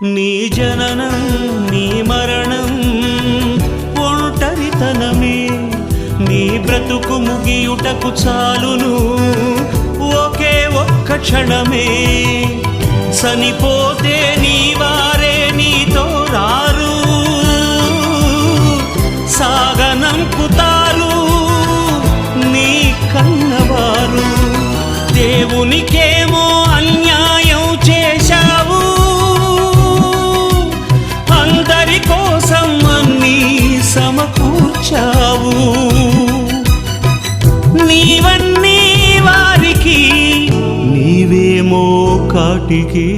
నీ జననం నీ మరణం ఒంటరితనమే, నీ బ్రతుకు ముగియుటకు చాలును ఒకే ఒక్క క్షణమే. చనిపోతే నీ వారే నీతో రారు, సాగనంపుతారు నీ కన్నవారు. దేవునికేమో అన్యాయం చేశావు, అందరి కోసం అన్నీ సమకూర్చావు. నీవన్నీ వారికి, నీవేమో కాటికి.